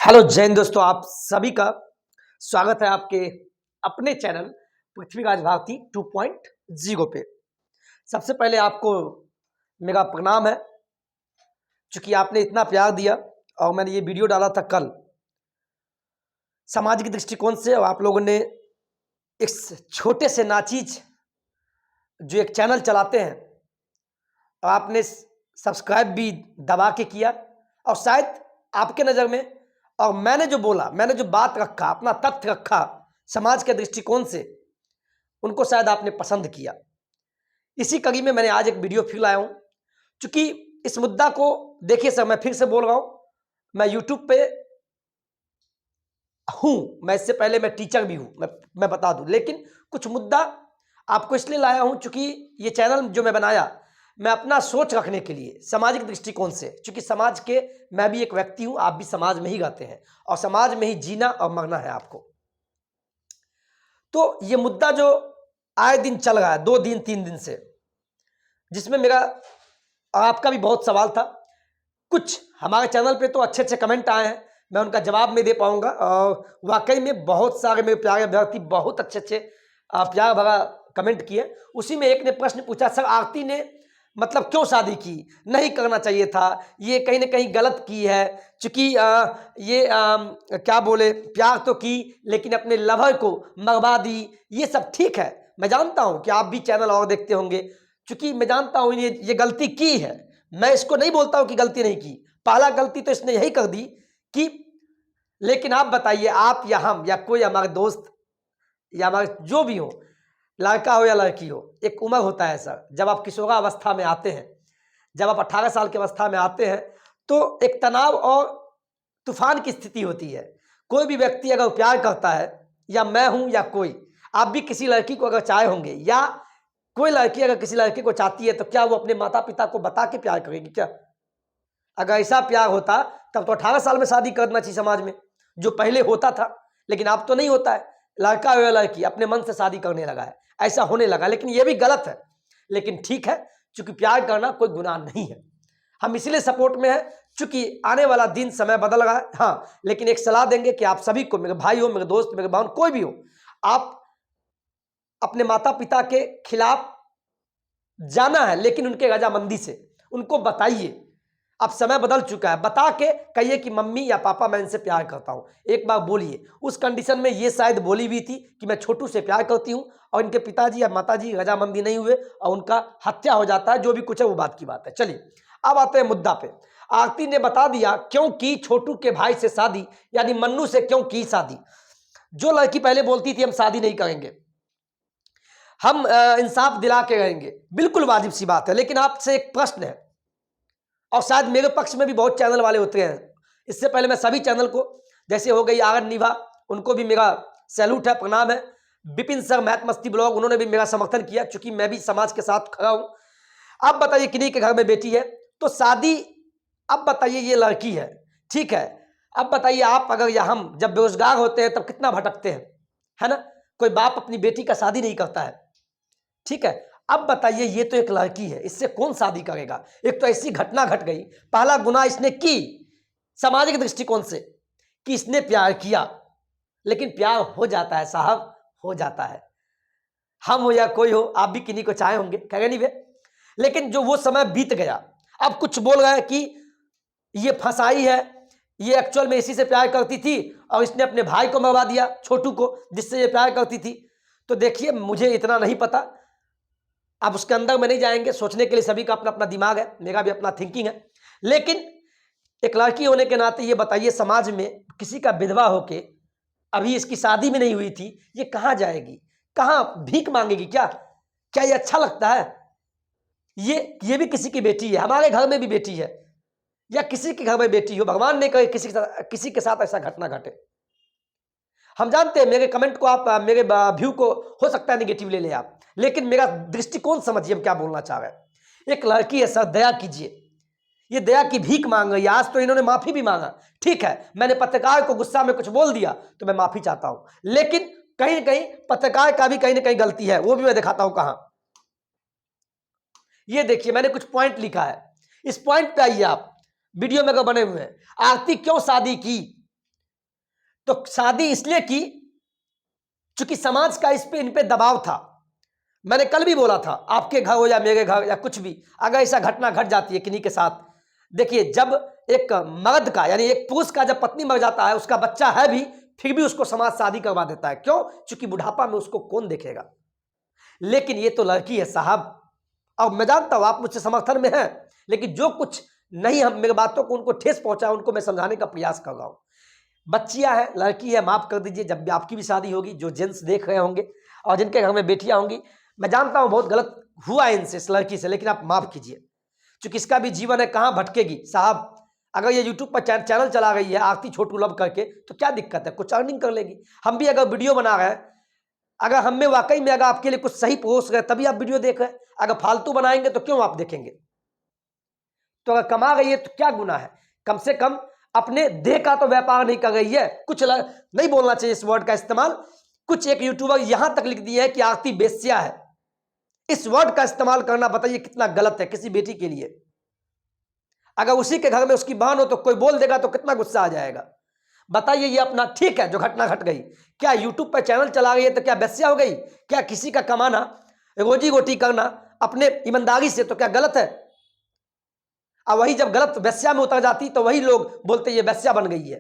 Hello जय हिंद दोस्तों, आप सभी का स्वागत है आपके अपने चैनल पृथ्वीराज भारती 2.0 पे। सबसे पहले आपको मेरा प्रणाम है, चूंकि आपने इतना प्यार दिया और मैंने ये वीडियो डाला था कल सामाजिक दृष्टिकोण से, और आप लोगों ने इस छोटे से नाचीज जो एक चैनल चलाते हैं और आपने सब्सक्राइब भी दबा के किया, और शायद आपके नज़र में और मैंने जो बोला, मैंने जो बात रखा, अपना तथ्य रखा समाज के दृष्टिकोण से, उनको शायद आपने पसंद किया। इसी कड़ी में मैंने आज एक वीडियो फिर लाया हूं। चूंकि इस मुद्दा को देखिए सर, मैं फिर से बोल रहा हूं, मैं यूट्यूब पे हूं, मैं इससे पहले मैं टीचर भी हूं, मैं बता दूं, लेकिन कुछ मुद्दा आपको इसलिए लाया हूं चूंकि ये चैनल जो मैं बनाया, मैं अपना सोच रखने के लिए सामाजिक दृष्टिकोण से, चूंकि समाज के मैं भी एक व्यक्ति हूं, आप भी समाज में ही रहते हैं और समाज में ही जीना और मरना है आपको। तो ये मुद्दा जो आए दिन चल रहा है 2 दिन 3 दिन से, जिसमें मेरा और आपका भी बहुत सवाल था। कुछ हमारे चैनल पे तो अच्छे अच्छे कमेंट आए हैं, मैं उनका जवाब नहीं दे पाऊंगा, और वाकई में बहुत सारे मेरे प्यारे अभ्यर्थी बहुत अच्छे अच्छे प्यार भरा कमेंट किए। उसी में एक ने प्रश्न पूछा, सर आरती ने मतलब क्यों शादी की, नहीं करना चाहिए था, ये कहीं ना कहीं गलत की है, चूंकि ये क्या बोले, प्यार तो की लेकिन अपने लवर को मरवा दी। ये सब ठीक है, मैं जानता हूं कि आप भी चैनल और देखते होंगे, चूंकि मैं जानता हूं ये गलती की है। मैं इसको नहीं बोलता हूं कि गलती नहीं की, पहला गलती तो इसने यही कर दी कि, लेकिन आप बताइए, आप या हम या कोई हमारे दोस्त या हमारे जो भी हो, लड़का हो या लड़की हो, एक उम्र होता है सर, जब आप किशोरावस्था में आते हैं, जब आप 18 साल की अवस्था में आते हैं, तो एक तनाव और तूफान की स्थिति होती है। कोई भी व्यक्ति अगर प्यार करता है, या मैं हूं या कोई, आप भी किसी लड़की को अगर चाहे होंगे, या कोई लड़की अगर किसी लड़के को चाहती है, तो क्या वो अपने माता पिता को बता के प्यार करेगी क्या? अगर ऐसा प्यार होता तब तो 18 साल में शादी करना चाहिए समाज में, जो पहले होता था, लेकिन अब तो नहीं होता है। लड़का हो या लड़की अपने मन से शादी करने लगा है, ऐसा होने लगा, लेकिन यह भी गलत है। लेकिन ठीक है, चूंकि प्यार करना कोई गुनाह नहीं है, हम इसलिए सपोर्ट में है, चूंकि आने वाला दिन समय बदल रहा है। हाँ, लेकिन एक सलाह देंगे कि आप सभी को, मेरे भाई हो, मेरे दोस्त, मेरे बहन, कोई भी हो, आप अपने माता पिता के खिलाफ जाना है, लेकिन उनके रजामंदी से उनको बताइए। अब समय बदल चुका है, बता के कहिए कि मम्मी या पापा मैं इनसे प्यार करता हूं, एक बार बोलिए। उस कंडीशन में ये शायद बोली भी थी कि मैं छोटू से प्यार करती हूं, और इनके पिताजी या माताजी रजामंदी नहीं हुए और उनका हत्या हो जाता है, जो भी कुछ है वो बात की बात है। चलिए अब आते हैं मुद्दा पे। आरती ने बता दिया क्यों की छोटू के भाई से शादी, यानी मन्नू से क्यों की शादी। जो लड़की पहले बोलती थी हम शादी नहीं करेंगे, हम इंसाफ दिला के रहेंगे, बिल्कुल वाजिब सी बात है, लेकिन आपसे एक प्रश्न है, और शायद मेरे पक्ष में भी बहुत चैनल वाले होते हैं। इससे पहले मैं सभी चैनल को, जैसे हो गई आरन निभा, उनको भी मेरा सैल्यूट है, प्रणाम है। विपिन सर मैथ मस्ती ब्लॉग, उन्होंने भी मेरा समर्थन किया, चूंकि मैं भी समाज के साथ खड़ा हूं। अब बताइए किन्हीं के घर में बेटी है तो शादी, अब बताइए ये लड़की है, ठीक है, अब बताइए आप अगर या हम जब बेरोजगार होते हैं तब कितना भटकते हैं, है ना? कोई बाप अपनी बेटी का शादी नहीं करता है, ठीक है। अब बताइए ये तो एक लड़की है, इससे कौन शादी करेगा? एक तो ऐसी घटना घट गई, पहला गुनाह इसने की सामाजिक दृष्टिकोण से कि इसने प्यार किया, लेकिन प्यार हो जाता है साहब, हो जाता है। हम हो या कोई हो, आप भी किन्हीं को चाहे होंगे, कहेंगे नहीं वे, लेकिन जो वो समय बीत गया, अब कुछ बोल रहा है कि ये फंसाई है, ये एक्चुअल में इसी से प्यार करती थी और इसने अपने भाई को मरवा दिया, छोटू को, जिससे ये प्यार करती थी। तो देखिए मुझे इतना नहीं पता, अब उसके अंदर में नहीं जाएंगे, सोचने के लिए सभी का अपना अपना दिमाग है, मेरा भी अपना थिंकिंग है। लेकिन एक लड़की होने के नाते ये बताइए, समाज में किसी का विधवा होके अभी इसकी शादी में नहीं हुई थी, ये कहाँ जाएगी, कहाँ भीख मांगेगी? क्या क्या ये अच्छा लगता है? ये भी किसी की बेटी है, हमारे घर में भी बेटी है, या किसी के घर में बेटी हो, भगवान ने कहे किसी के साथ ऐसा घटना घटे। हम जानते हैं मेरे कमेंट को आप, मेरे व्यू को हो सकता है निगेटिव ले ले आप, लेकिन मेरा दृष्टिकोण समझिए हम क्या बोलना चाह रहे हैं। एक लड़की है सर, दया कीजिए, ये दया की भीख मांग रही है। आज तो इन्होंने माफी भी मांगा, ठीक है, मैंने पत्रकार को गुस्सा में कुछ बोल दिया तो मैं माफी चाहता हूं, लेकिन कहीं ना कहीं पत्रकार का भी कहीं ना कहीं गलती है, वो भी मैं दिखाता हूं कहां। ये देखिए मैंने कुछ पॉइंट लिखा है, इस पॉइंट पे आइए आप, वीडियो में अगर बने हुए हैं। आरती क्यों शादी की, तो शादी इसलिए की चूंकि समाज का इस पे इन पे दबाव था। मैंने कल भी बोला था, आपके घर हो या मेरे घर या कुछ भी, अगर ऐसा घटना घट जाती है किन्हीं के साथ, देखिए जब एक मर्द का यानी एक पुरुष का जब पत्नी मर जाता है, उसका बच्चा है भी, फिर भी उसको समाज शादी करवा देता है। क्यों? क्योंकि बुढ़ापा में उसको कौन देखेगा। लेकिन ये तो लड़की है साहब। अब मैं जानता हूं आप मुझसे समर्थन में हैं, लेकिन जो कुछ नहीं हम मेरे बातों को उनको ठेस पहुंचा, उनको मैं समझाने का प्रयास कर रहा हूं। बच्चियां हैं, लड़की है, माफ कर दीजिए। जब भी आपकी भी शादी होगी, जो जेंट्स देख रहे होंगे और जिनके घर में बेटियां होंगी, मैं जानता हूं बहुत गलत हुआ है इनसे, इस लड़की से, लेकिन आप माफ कीजिए, क्योंकि इसका भी जीवन है, कहां भटकेगी साहब। अगर ये यूट्यूब पर चैनल चला रही है आरती छोटू लव करके, तो क्या दिक्कत है, कुछ अर्निंग कर लेगी। हम भी अगर वीडियो बना रहे हैं, अगर हम में वाकई में अगर आपके लिए कुछ सही परोस रहे तभी आप वीडियो देख रहे हैं। अगर फालतू बनाएंगे तो क्यों आप देखेंगे। तो अगर कमा रही है तो क्या गुनाह है। कम से कम अपने देह का तो व्यापार नहीं कर रही है। कुछ नहीं बोलना चाहिए इस वर्ड का इस्तेमाल। कुछ एक यूट्यूबर यहां तक लिख दिए है कि आरती बेश्या है। इस वर्ड का इस्तेमाल करना बताइए कितना गलत है किसी बेटी के लिए। अगर उसी के घर में उसकी बहन हो तो कोई बोल देगा तो कितना गुस्सा आ जाएगा। बताइए, ये अपना ठीक है जो घटना घट गई, क्या यूट्यूब पर चैनल चला रही है तो क्या बेश्या हो गई? क्या किसी का कमाना, रोजी रोटी करना अपने ईमानदारी से तो क्या गलत है? और वही जब गलत वेश्या में उतर जाती तो वही लोग बोलते ये वेश्या बन गई है।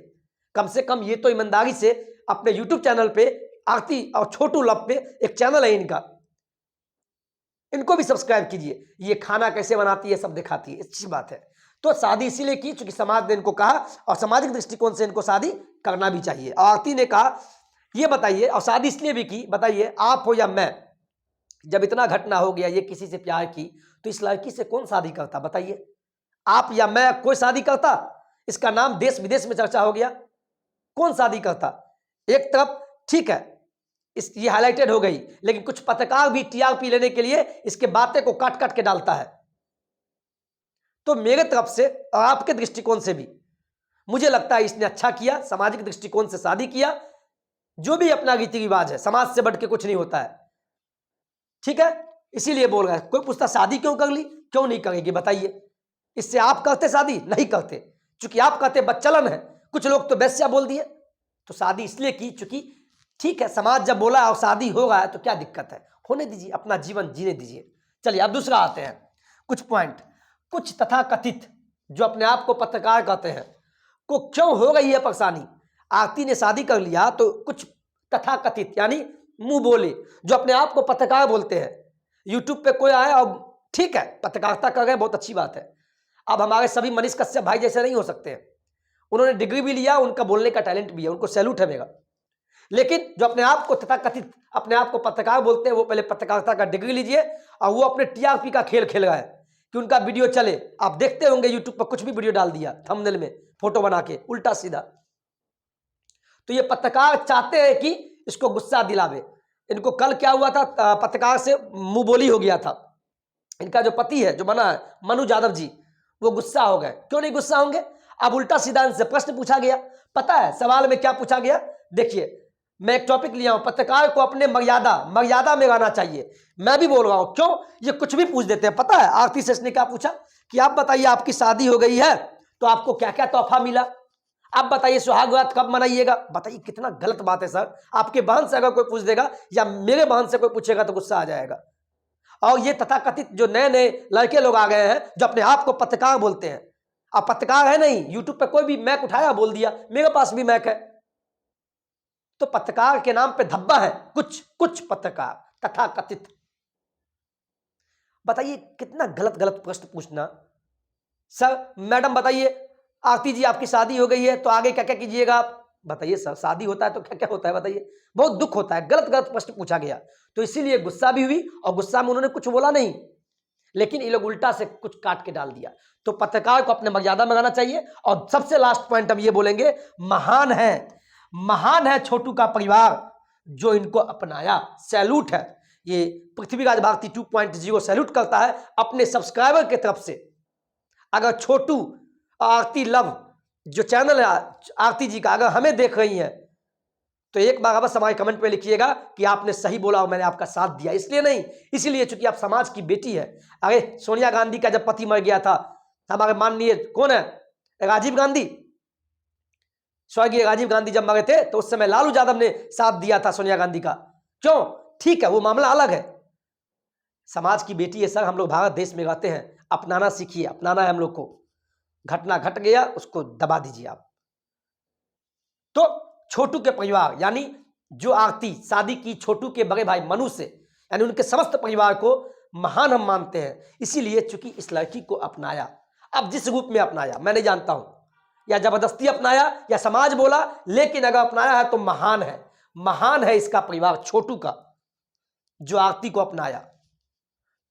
कम से कम ये तो ईमानदारी से अपने यूट्यूब चैनल पे, आरती और छोटू लव पे एक चैनल है इनका, इनको भी सब्सक्राइब कीजिए। ये खाना कैसे बनाती है सब दिखाती है, अच्छी बात है। तो शादी इसीलिए की क्योंकि समाज ने इनको कहा और सामाजिक दृष्टिकोण से इनको शादी करना भी चाहिए। और आरती ने कहा ये बताइए, और शादी इसलिए भी की, बताइए आप हो या मैं, जब इतना घटना हो गया, ये किसी से प्यार की, तो इस लड़की से कौन शादी करता? बताइए, आप या मैं, कोई शादी करता? इसका नाम देश विदेश में चर्चा हो गया, कौन शादी करता? एक तरफ ठीक है ये हाईलाइटेड हो गई, लेकिन कुछ पत्रकार भी टीआरपी लेने के लिए इसके बातें को काट काट के डालता है। तो मेरे तरफ से और आपके दृष्टिकोण से भी मुझे लगता है इसने अच्छा किया, सामाजिक दृष्टिकोण से शादी किया। जो भी अपना रीति रिवाज है, समाज से बढ़ के कुछ नहीं होता है, ठीक है। इसीलिए बोल रहा है। कोई पूछता शादी क्यों कर ली, क्यों नहीं करेगी बताइए। इससे आप करते शादी? नहीं करते, क्योंकि आप कहते बच्चलन है। कुछ लोग तो बेश्या बोल दिए। तो शादी इसलिए की चूंकि ठीक है, समाज जब बोला और शादी हो रहा है तो क्या दिक्कत है, होने दीजिए, अपना जीवन जीने दीजिए। चलिए अब दूसरा आते हैं कुछ पॉइंट। कुछ तथाकथित जो अपने आप को पत्रकार कहते हैं को क्यों हो गई है परेशानी। आरती ने शादी कर लिया तो कुछ तथाकथित यानी मुंह बोले जो अपने आप को पत्रकार बोलते हैं, यूट्यूब पे कोई आया और ठीक है पत्रकारिता कर रहे हैं, बहुत अच्छी बात है। अब हमारे सभी मनीष कश्यप भाई जैसे नहीं हो सकते हैं, उन्होंने डिग्री भी लिया, उनका बोलने का टैलेंट भी है, उनको सैल्यूट है मेरा। लेकिन जो अपने आप को तथाकथित अपने आप को पत्रकार बोलते हैं, वो पहले पत्रकारिता का डिग्री लीजिए। और वो अपने टीआरपी का खेल खेल रहा है कि उनका वीडियो चले। आप देखते होंगे यूट्यूब पर कुछ भी वीडियो डाल दिया थंबनेल में फोटो बना के उल्टा सीधा। तो ये पत्रकार चाहते हैं कि इसको गुस्सा दिलावे। इनको कल क्या हुआ था, पत्रकार से मुंह बोली हो गया था। इनका जो पति है जो बना है मनु यादव जी, वो गुस्सा हो गए। क्यों नहीं गुस्सा होंगे? अब उल्टा सीधा इनसे प्रश्न पूछा गया। पता है सवाल में क्या पूछा गया? देखिए, मैं एक टॉपिक लिया हूं, पत्रकार को अपने मर्यादा में रहना चाहिए। मैं भी बोल रहा हूं, क्यों ये कुछ भी पूछ देते हैं। पता है आरती से इसने क्या पूछा कि आप बताइए आपकी शादी हो गई है तो आपको क्या क्या तोहफा मिला, आप बताइए सुहाग रात कब मनाइएगा। बताइए कितना गलत बात है सर। आपके बहन से अगर कोई पूछ देगा या मेरे बहन से कोई पूछेगा तो गुस्सा आ जाएगा। और ये तथाकथित जो नए नए लड़के लोग आ गए हैं जो अपने आप को पत्रकार बोलते हैं, अब पत्रकार है नहीं, यूट्यूब पे कोई भी मैक उठाया बोल दिया, मेरे पास भी मैक है। तो पत्रकार के नाम पे धब्बा है कुछ पत्रकार तथाकथित। बताइए कितना गलत गलत प्रश्न पूछना। सर मैडम बताइए आरती जी आपकी शादी हो गई है तो आगे क्या क्या कीजिएगा आप? बताइए सर शादी होता है तो क्या क्या होता है बताइए। बहुत दुख होता है, गलत गलत प्रश्न पूछा गया तो इसीलिए गुस्सा भी हुई। और गुस्सा में उन्होंने कुछ बोला नहीं, लेकिन ये लोग उल्टा से कुछ काट के डाल दिया। तो पत्रकार को अपने मर्यादा में रहना चाहिए। और सबसे लास्ट पॉइंट हम ये बोलेंगे, महान है छोटू का परिवार जो इनको अपनाया। सैल्यूट है, ये पृथ्वीराज भारती 2.0 सैल्यूट करता है अपने सब्सक्राइबर की तरफ से। अगर छोटू आरती लव जो चैनल है आरती जी का, अगर हमें देख रही हैं तो एक बार बस हमारे कमेंट में लिखिएगा कि आपने सही बोला और मैंने आपका साथ दिया। इसलिए नहीं, इसलिए चूंकि आप समाज की बेटी है। अरे सोनिया गांधी का जब पति मर गया था, हमारे माननीय कौन है, राजीव गांधी, स्वर्गीय राजीव गांधी जब मरे थे तो उस समय लालू यादव ने साथ दिया था सोनिया गांधी का। क्यों? ठीक है, वो मामला अलग है। समाज की बेटी है सर, हम लोग भारत देश में रहते हैं, अपनाना सीखिए, अपनाना है हम लोग को। घटना घट गया, उसको दबा दीजिए आप। तो छोटू के परिवार यानी जो आरती शादी की छोटू के बड़े भाई मनु से, यानी उनके समस्त परिवार को महान हम मानते हैं। इसीलिए चूंकि इस लड़की को अपनाया, अब जिस रूप में अपनाया मैं नहीं जानता हूं, या जबरदस्ती अपनाया या समाज बोला, लेकिन अगर अपनाया है तो महान है। महान है इसका परिवार छोटू का, जो आरती को अपनाया।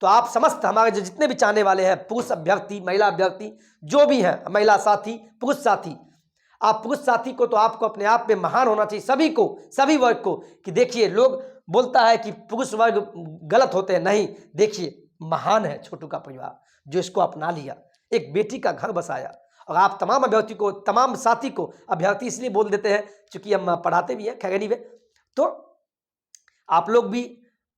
तो आप समस्त हमारे जो जितने भी चाहने वाले हैं, पुरुष अभ्यर्थी, महिला अभ्यर्थी, जो भी हैं, महिला साथी, पुरुष साथी, आप पुरुष साथी को तो आपको अपने आप में महान होना चाहिए, सभी को, सभी वर्ग को। कि देखिए लोग बोलता है कि पुरुष वर्ग गलत होते हैं, नहीं, देखिए महान है छोटू का परिवार जो इसको अपना लिया, एक बेटी का घर बसाया। और आप तमाम अभ्यर्थी को, तमाम साथी को, अभ्यर्थी इसलिए बोल देते हैं क्योंकि हम पढ़ाते भी हैं, खैर एनीवे, तो आप लोग भी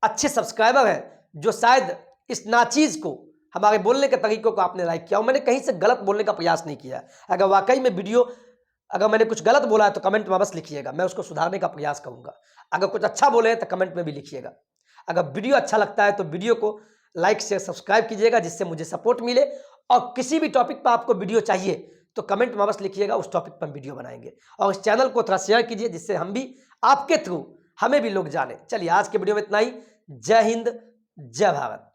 अच्छे सब्सक्राइबर हैं जो शायद इस नाचीज को, हमारे बोलने के तरीकों को आपने लाइक किया। और मैंने कहीं से गलत बोलने का प्रयास नहीं किया। अगर वाकई में वीडियो, अगर मैंने कुछ गलत बोला है तो कमेंट में बस लिखिएगा, मैं उसको सुधारने का प्रयास करूंगा। अगर कुछ अच्छा बोले हैं तो कमेंट में भी लिखिएगा। अगर वीडियो अच्छा लगता है तो वीडियो को लाइक शेयर सब्सक्राइब कीजिएगा, जिससे मुझे सपोर्ट मिले। और किसी भी टॉपिक पर आपको वीडियो चाहिए तो कमेंट में बस लिखिएगा, उस टॉपिक पर हम वीडियो बनाएंगे। और इस चैनल को थोड़ा शेयर कीजिए, जिससे हम भी आपके थ्रू, हमें भी लोग जाने। चलिए आज के वीडियो में इतना ही। जय हिंद, जय भारत।